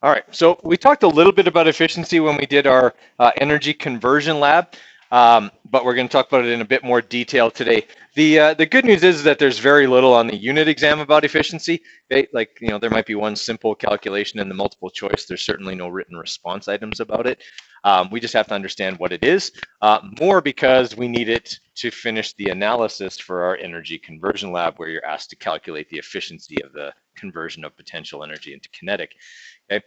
All right, so we talked a little bit about efficiency when we did our energy conversion lab, but we're going to talk about it in a bit more detail today. The good news is that there's very little on the unit exam about efficiency. Okay? Like, there might be one simple calculation in the multiple choice. There's certainly no written response items about it. We just have to understand what it is, more because we need it to finish the analysis for our energy conversion lab, where you're asked to calculate the efficiency of the conversion of potential energy into kinetic. Okay,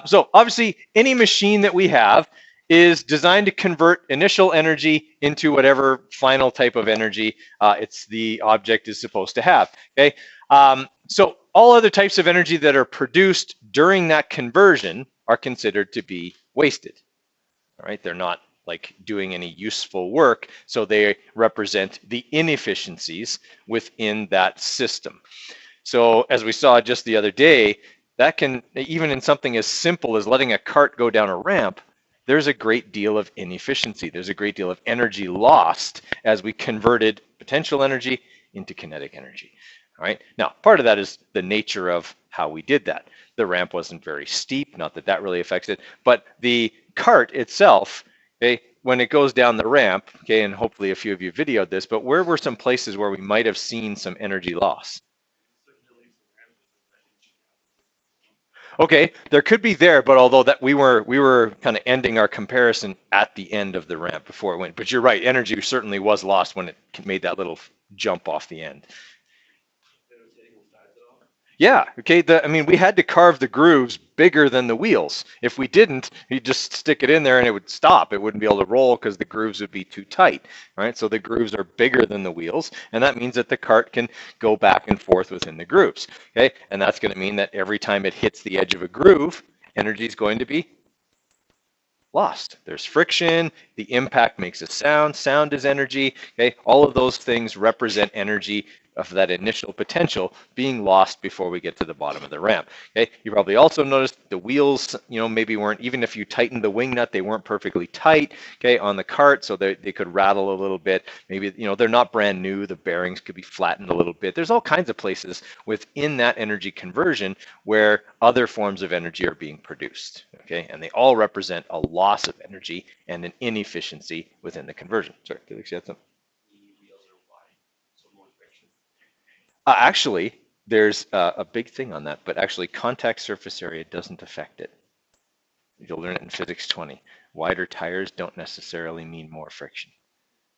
so obviously any machine that we have is designed to convert initial energy into whatever final type of energy it's the object is supposed to have. Okay, so all other types of energy that are produced during that conversion are considered to be wasted. All right, they're not like doing any useful work, so they represent the inefficiencies within that system. So as we saw just the other day, that can, even in something as simple as letting a cart go down a ramp, there's a great deal of inefficiency. There's a great deal of energy lost as we converted potential energy into kinetic energy. All right. Now, part of that is the nature of how we did that. The ramp wasn't very steep, not that that really affects it, but the cart itself, okay, when it goes down the ramp, okay, and hopefully a few of you videoed this, but where were some places where we might have seen some energy loss? Okay, there could be there, but although that we were kind of ending our comparison at the end of the ramp before it went. But you're right, energy certainly was lost when it made that little jump off the end. Yeah, okay, I mean, we had to carve the grooves bigger than the wheels. If we didn't, you'd just stick it in there and it would stop. It wouldn't be able to roll because the grooves would be too tight, right? So the grooves are bigger than the wheels, and that means that the cart can go back and forth within the grooves, okay? And that's going to mean that every time it hits the edge of a groove, energy is going to be lost. There's friction, the impact makes a sound, sound is energy, okay? All of those things represent energy of that initial potential being lost before we get to the bottom of the ramp. Okay, you probably also noticed the wheels, maybe weren't, even if you tightened the wing nut, they weren't perfectly tight, okay, on the cart, so they could rattle a little bit. Maybe, they're not brand new, the bearings could be flattened a little bit. There's all kinds of places within that energy conversion where other forms of energy are being produced, okay, and they all represent a loss of energy and an inefficiency within the conversion. Sorry, Felix, you had something? Actually, there's a big thing on that, but actually contact surface area doesn't affect it. You'll learn it in physics 20. Wider tires don't necessarily mean more friction.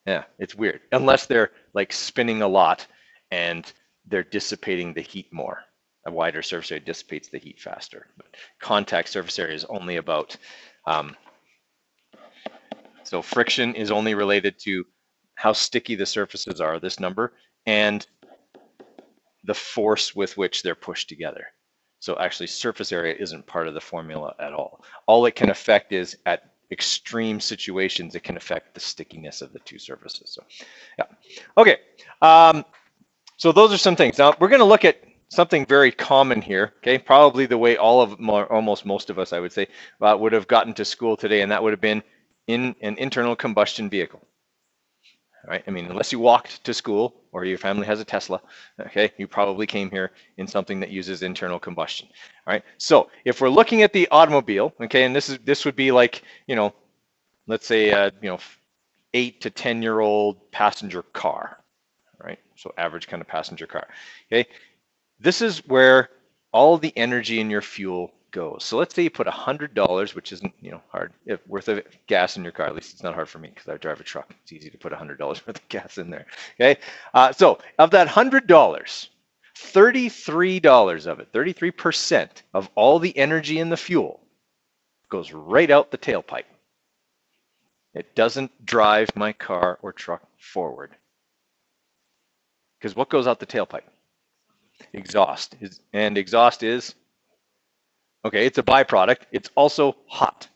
Yeah, it's weird. Unless they're like spinning a lot and they're dissipating the heat more. A wider surface area dissipates the heat faster. But contact surface area is only about, so friction is only related to how sticky the surfaces are, this number, and the force with which they're pushed together. So actually surface area isn't part of the formula at all. All it can affect is at extreme situations, it can affect the stickiness of the two surfaces. So yeah, okay. So those are some things. Now we're going to look at something very common here, okay? Probably the way all of, almost most of us, I would say, would have gotten to school today, and that would have been in an internal combustion vehicle. Right? I mean, unless you walked to school or your family has a Tesla, okay, you probably came here in something that uses internal combustion. All right. So if we're looking at the automobile, okay, and this would be like, let's say 8 to 10-year-old passenger car, right? So average kind of passenger car. Okay. This is where all the energy in your fuel goes. So let's say you put $100, which isn't hard, worth of gas in your car. At least it's not hard for me because I drive a truck. It's easy to put $100 worth of gas in there. Okay, so of that $100, $33 of it, 33% of all the energy in the fuel goes right out the tailpipe. It doesn't drive my car or truck forward. Because what goes out the tailpipe? Exhaust. And exhaust is, okay, it's a byproduct. It's also hot.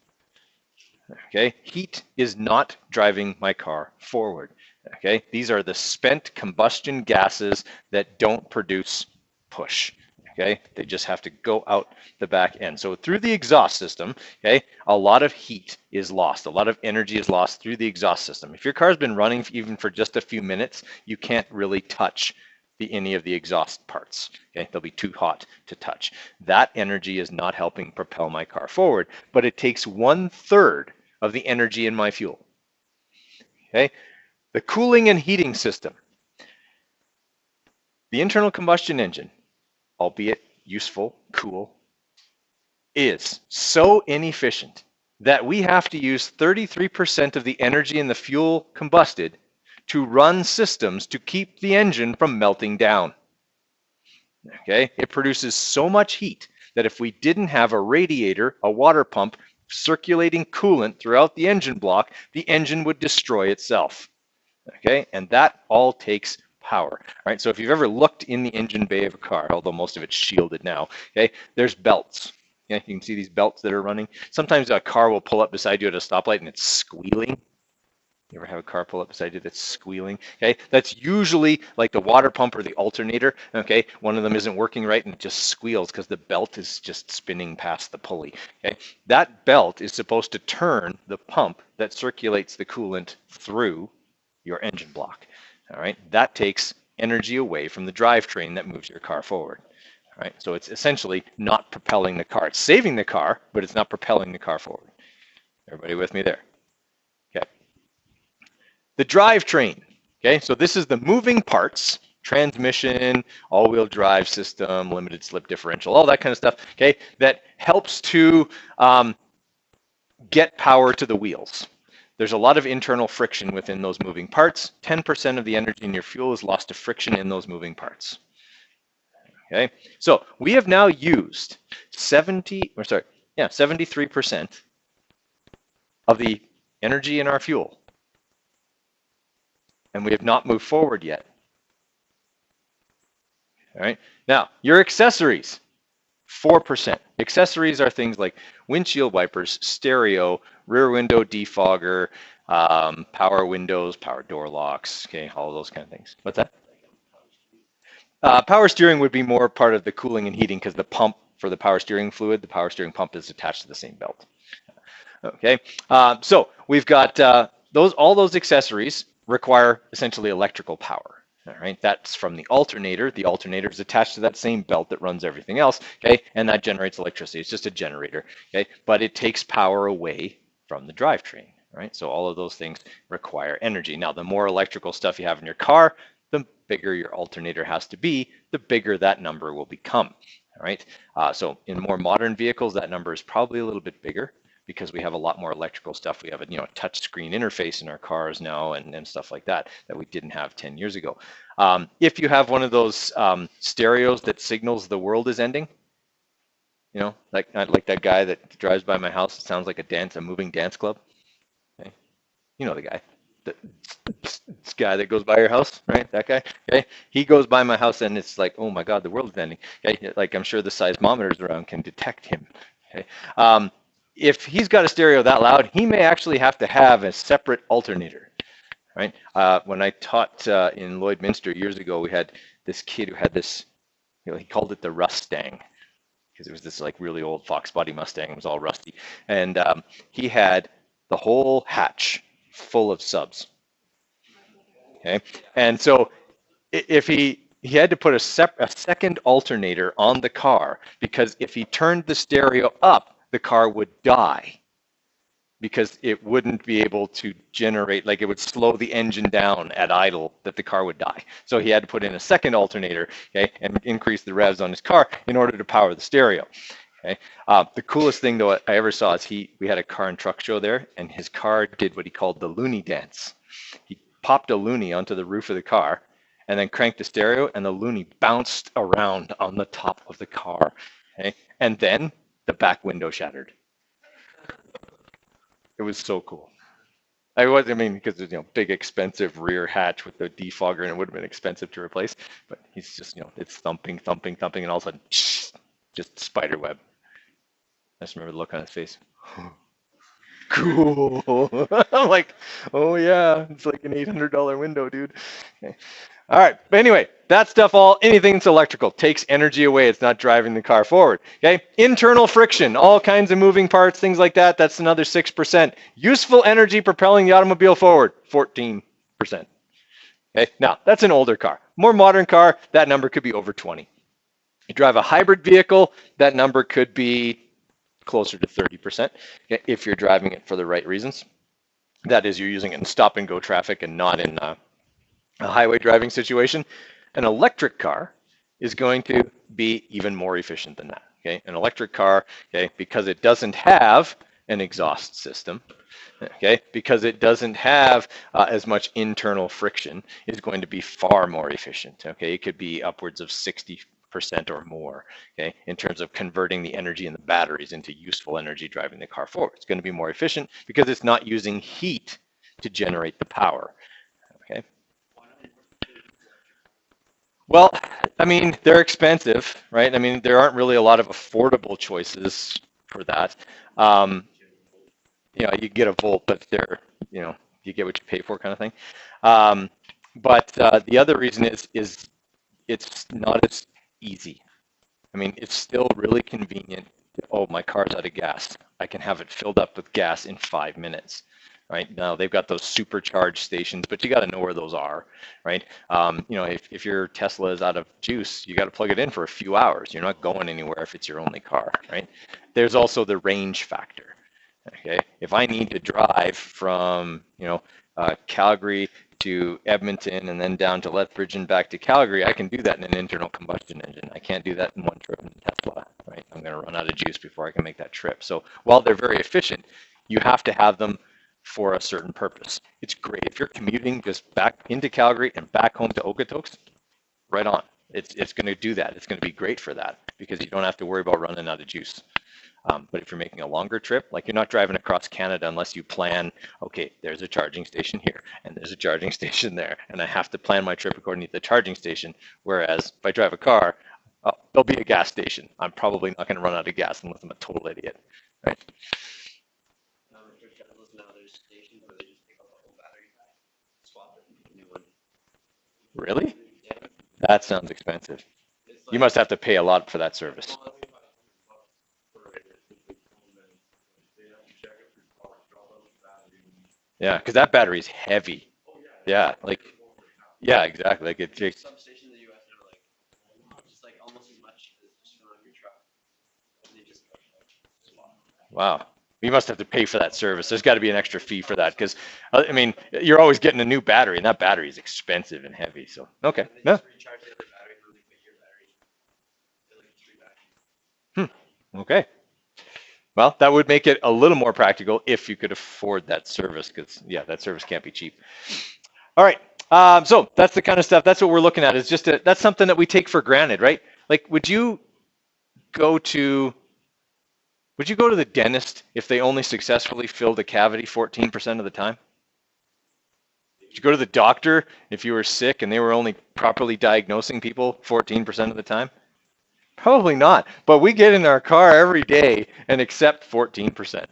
Okay, heat is not driving my car forward. Okay, these are the spent combustion gases that don't produce push. Okay, they just have to go out the back end. So through the exhaust system, okay, a lot of heat is lost. A lot of energy is lost through the exhaust system. If your car's been running even for just a few minutes, you can't really touch any of the exhaust parts. Okay, they'll be too hot to touch. That energy is not helping propel my car forward, but it takes 1/3 of the energy in my fuel. Okay, the cooling and heating system. The internal combustion engine, albeit useful, cool, is so inefficient that we have to use 33% of the energy in the fuel combusted to run systems to keep the engine from melting down. Okay, it produces so much heat that if we didn't have a radiator, a water pump, circulating coolant throughout the engine block, the engine would destroy itself. Okay, and that all takes power. All right, so if you've ever looked in the engine bay of a car, although most of it's shielded now, okay, there's belts. Yeah, you can see these belts that are running. Sometimes a car will pull up beside you at a stoplight and it's squealing. You ever have a car pull up beside you that's squealing? Okay, that's usually like the water pump or the alternator. Okay, one of them isn't working right and it just squeals because the belt is just spinning past the pulley. Okay, that belt is supposed to turn the pump that circulates the coolant through your engine block. All right, that takes energy away from the drivetrain that moves your car forward. All right, so it's essentially not propelling the car. It's saving the car, but it's not propelling the car forward. Everybody with me there? Okay. The drivetrain. Okay, so this is the moving parts, transmission, all-wheel drive system, limited slip differential, all that kind of stuff. Okay, that helps to get power to the wheels. There's a lot of internal friction within those moving parts. 10% of the energy in your fuel is lost to friction in those moving parts. Okay, so we have now used 73% of the energy in our fuel, and we have not moved forward yet. All right, now your accessories, 4%. Accessories are things like windshield wipers, stereo, rear window defogger, power windows, power door locks, okay, all those kind of things. What's that? Power steering would be more part of the cooling and heating because the pump for the power steering fluid, the power steering pump is attached to the same belt. Okay, so we've got all those accessories require essentially electrical power. All right, that's from the alternator. The alternator is attached to that same belt that runs everything else. Okay, and that generates electricity. It's just a generator. Okay, but it takes power away from the drivetrain. Right, so all of those things require energy. Now, the more electrical stuff you have in your car, the bigger your alternator has to be, the bigger that number will become. All right, so in more modern vehicles, that number is probably a little bit bigger because we have a lot more electrical stuff. We have a touch screen interface in our cars now and stuff like that we didn't have 10 years ago. If you have one of those stereos that signals the world is ending, like that guy that drives by my house, it sounds like a moving dance club. Okay. You know the guy. This guy that goes by your house, right? That guy, okay? He goes by my house and it's like, oh my God, the world is ending. Okay? Like I'm sure the seismometers around can detect him. Okay? If he's got a stereo that loud, he may actually have to have a separate alternator, right? When I taught in Lloydminster years ago, we had this kid who had this, he called it the Rustang because it was this like really old Fox body Mustang. It was all rusty. And he had the whole hatch full of subs. Okay, and so if he had to put a second alternator on the car because if he turned the stereo up, the car would die because it wouldn't be able to generate, like it would slow the engine down at idle, that the car would die. So he had to put in a second alternator, okay, and increase the revs on his car in order to power the stereo. Okay. The coolest thing though I ever saw is we had a car and truck show there, and his car did what he called the loony dance. He popped a loony onto the roof of the car and then cranked the stereo, and the loony bounced around on the top of the car. Okay, and then the back window shattered. It was so cool. Because it's big expensive rear hatch with the defogger, and it would have been expensive to replace. But he's just it's thumping, and all of a sudden, just spider web. I just remember the look on his face. Cool. I'm like, oh yeah, it's like an $800 window, dude. Okay. All right, but anyway, that stuff anything that's electrical takes energy away. It's not driving the car forward. Okay, internal friction, all kinds of moving parts, things like that. That's another 6%. Useful energy propelling the automobile forward, 14%. Okay, now that's an older car. More modern car, that number could be over 20. You drive a hybrid vehicle, that number could be closer to 30% if you're driving it for the right reasons. That is, you're using it in stop and go traffic and not in a highway driving situation. An electric car is going to be even more efficient than that. Okay, an electric car, okay, because it doesn't have an exhaust system, okay, because it doesn't have as much internal friction, is going to be far more efficient. Okay, it could be upwards of 60% or more, okay, in terms of converting the energy in the batteries into useful energy driving the car forward. It's going to be more efficient because it's not using heat to generate the power. Okay. Well, I mean, they're expensive, right? I mean, there aren't really a lot of affordable choices for that. Um, you get a Volt, but they're, you get what you pay for kind of thing. Um, but the other reason is it's not as easy. I mean, it's still really convenient. Oh, my car's out of gas. I can have it filled up with gas in 5 minutes. Right now, they've got those supercharged stations, but you got to know where those are, right? If your Tesla is out of juice, you got to plug it in for a few hours. You're not going anywhere if it's your only car, right? There's also the range factor. Okay, if I need to drive from Calgary to Edmonton and then down to Lethbridge and back to Calgary, I can do that in an internal combustion engine. I can't do that in one trip in a Tesla, right? I'm going to run out of juice before I can make that trip. So while they're very efficient, you have to have them for a certain purpose. It's great if you're commuting just back into Calgary and back home to Okotoks, right on. It's going to do that. It's going to be great for that because you don't have to worry about running out of juice. But if you're making a longer trip, like you're not driving across Canada unless you plan, okay, there's a charging station here and there's a charging station there, and I have to plan my trip according to the charging station. Whereas if I drive a car, there'll be a gas station. I'm probably not going to run out of gas unless I'm a total idiot, right? Really? That sounds expensive. You must have to pay a lot for that service. Yeah, because that battery is heavy. Yeah, like, yeah, exactly. Like it takes, wow. You must have to pay for that service. There's got to be an extra fee for that because, I mean, you're always getting a new battery, and that battery is expensive and heavy. So, okay, no. Hmm. Okay. Well, that would make it a little more practical if you could afford that service because, yeah, that service can't be cheap. All right. So that's the kind of stuff. That's what we're looking at. Is just that's something that we take for granted, right? Like, go to would you go to the dentist if they only successfully filled a cavity 14% of the time? Would you go to the doctor if you were sick and they were only properly diagnosing people 14% of the time? Probably not. But we get in our car every day and accept 14%.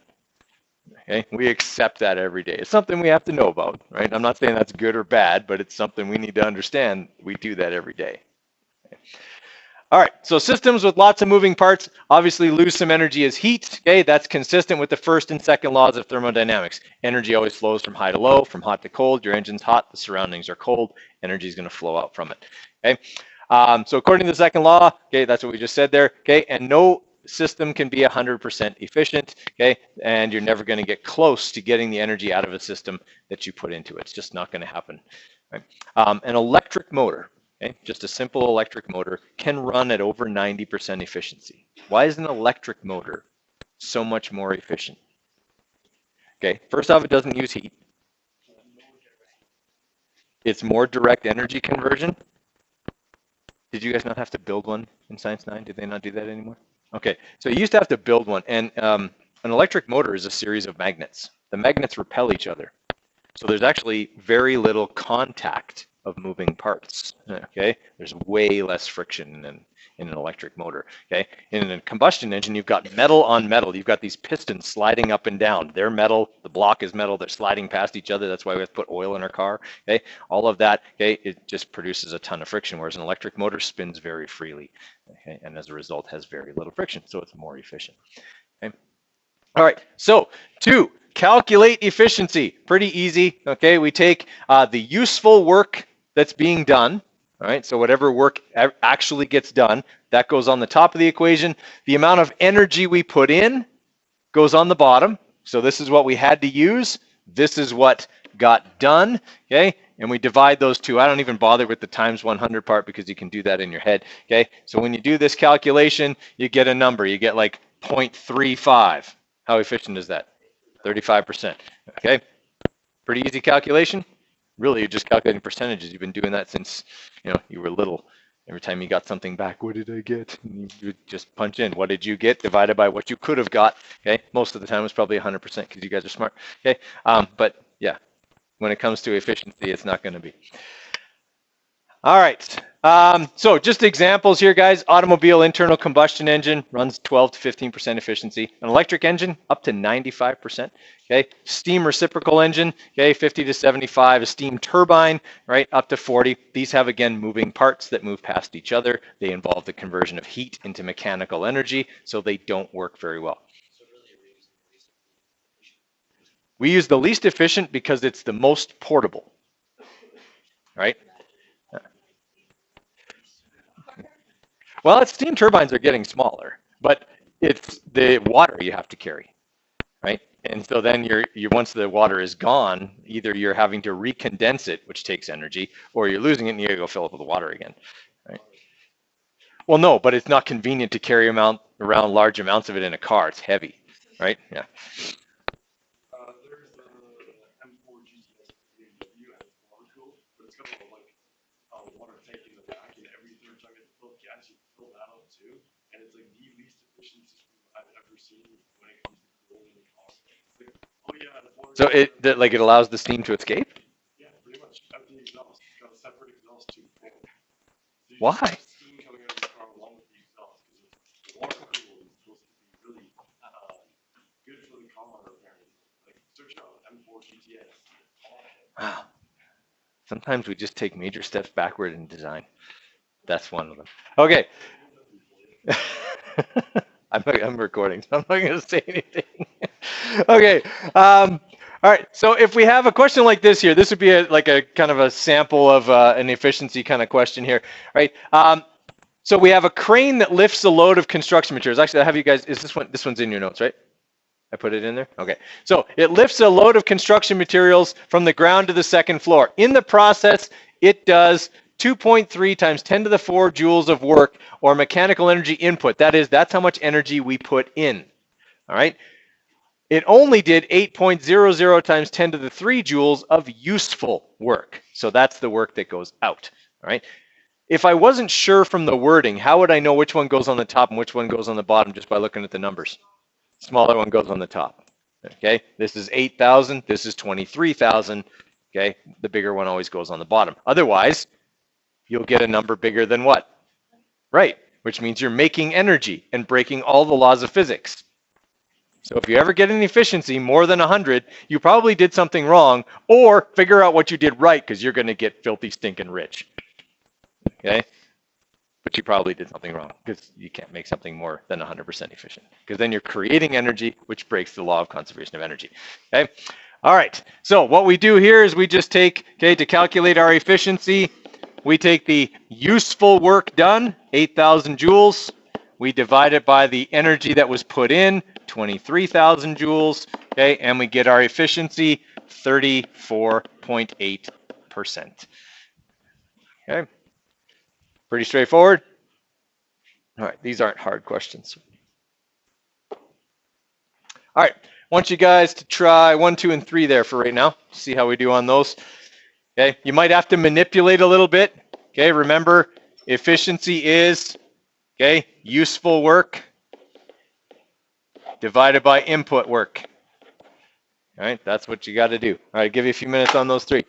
Okay, we accept that every day. It's something we have to know about, right? I'm not saying that's good or bad, but it's something we need to understand. We do that every day. All right, so systems with lots of moving parts obviously lose some energy as heat. Okay, that's consistent with the first and second laws of thermodynamics. Energy always flows from high to low, from hot to cold. Your engine's hot, the surroundings are cold. Energy is going to flow out from it. Okay, so according to the second law, okay, that's what we just said there. Okay, and no system can be 100% efficient. Okay, and you're never going to get close to getting the energy out of a system that you put into it. It's just not going to happen. Right? An electric motor. Okay, just a simple electric motor can run at over 90% efficiency. Why is an electric motor so much more efficient? Okay, first off, it doesn't use heat. It's more direct energy conversion. Did you guys not have to build one in Science 9? Did they not do that anymore? Okay, so you used to have to build one, and an electric motor is a series of magnets. The magnets repel each other. So there's actually very little contact of moving parts. Okay, there's way less friction in an electric motor. Okay, in a combustion engine, you've got metal on metal. You've got these pistons sliding up and down. They're metal. The block is metal. They're sliding past each other. That's why we have to put oil in our car. Okay, all of that. Okay, it just produces a ton of friction. Whereas an electric motor spins very freely, okay, and as a result has very little friction. So it's more efficient. Okay. All right. So 2. Calculate efficiency. Pretty easy. Okay, we take the useful work that's being done. All right, so whatever work actually gets done, that goes on the top of the equation. The amount of energy we put in goes on the bottom. So this is what we had to use. This is what got done, okay? And we divide those two. I don't even bother with the times 100 part because you can do that in your head, okay? So when you do this calculation, you get a number. You get like 0.35. How efficient is that? 35%, okay? Pretty easy calculation. Really, you're just calculating percentages. You've been doing that since, you were little. Every time you got something back, what did I get? And you would just punch in, what did you get divided by what you could have got, okay? Most of the time it was probably 100% because you guys are smart, okay? But yeah, when it comes to efficiency, it's not going to be. All right, so just examples here, guys. Automobile internal combustion engine runs 12 to 15% efficiency. An electric engine, up to 95%. Okay, steam reciprocal engine, okay, 50 to 75. A steam turbine, right, up to 40. These have, again, moving parts that move past each other. They involve the conversion of heat into mechanical energy, so they don't work very well. We use the least efficient because it's the most portable, right? Well, steam turbines are getting smaller, but it's the water you have to carry, right? And so then you're once the water is gone, either you're having to recondense it, which takes energy, or you're losing it and you gotta go fill up with the water again, right? Well, no, but it's not convenient to carry around large amounts of it in a car. It's heavy, right? Yeah. So it allows the steam to escape? Why? Wow. Sometimes we just take major steps backward in design. That's one of them. Okay. I'm recording, so I'm not going to say anything. Okay. All right. So if we have a question like this here, this would be like a kind of a sample of an efficiency kind of question here, right? So we have a crane that lifts a load of construction materials. Actually, I have you guys. Is this one? This one's in your notes, right? I put it in there? Okay. So it lifts a load of construction materials from the ground to the second floor. In the process, it does 2.3 times 10 to the 4 joules of work or mechanical energy input. That's how much energy we put in. All right. It only did 8.00 times 10 to the 3 joules of useful work. So that's the work that goes out. All right. If I wasn't sure from the wording, how would I know which one goes on the top and which one goes on the bottom just by looking at the numbers? Smaller one goes on the top. Okay, this is 8,000. This is 23,000. Okay, the bigger one always goes on the bottom. Otherwise, you'll get a number bigger than what? Right, which means you're making energy and breaking all the laws of physics. So if you ever get an efficiency more than 100, you probably did something wrong, or figure out what you did right because you're going to get filthy stinking rich. Okay. But you probably did something wrong because you can't make something more than 100% efficient because then you're creating energy, which breaks the law of conservation of energy. Okay. All right. So what we do here is we just take, okay, to calculate our efficiency, we take the useful work done, 8,000 joules. We divide it by the energy that was put in, 23,000 joules. Okay. And we get our efficiency, 34.8%. Okay. Pretty straightforward. All right, these aren't hard questions. All right, I want you guys to try 1, 2, and 3 there for right now. See how we do on those. Okay, you might have to manipulate a little bit. Okay, remember, efficiency is, okay, useful work divided by input work. All right, that's what you got to do. All right, give you a few minutes on those 3.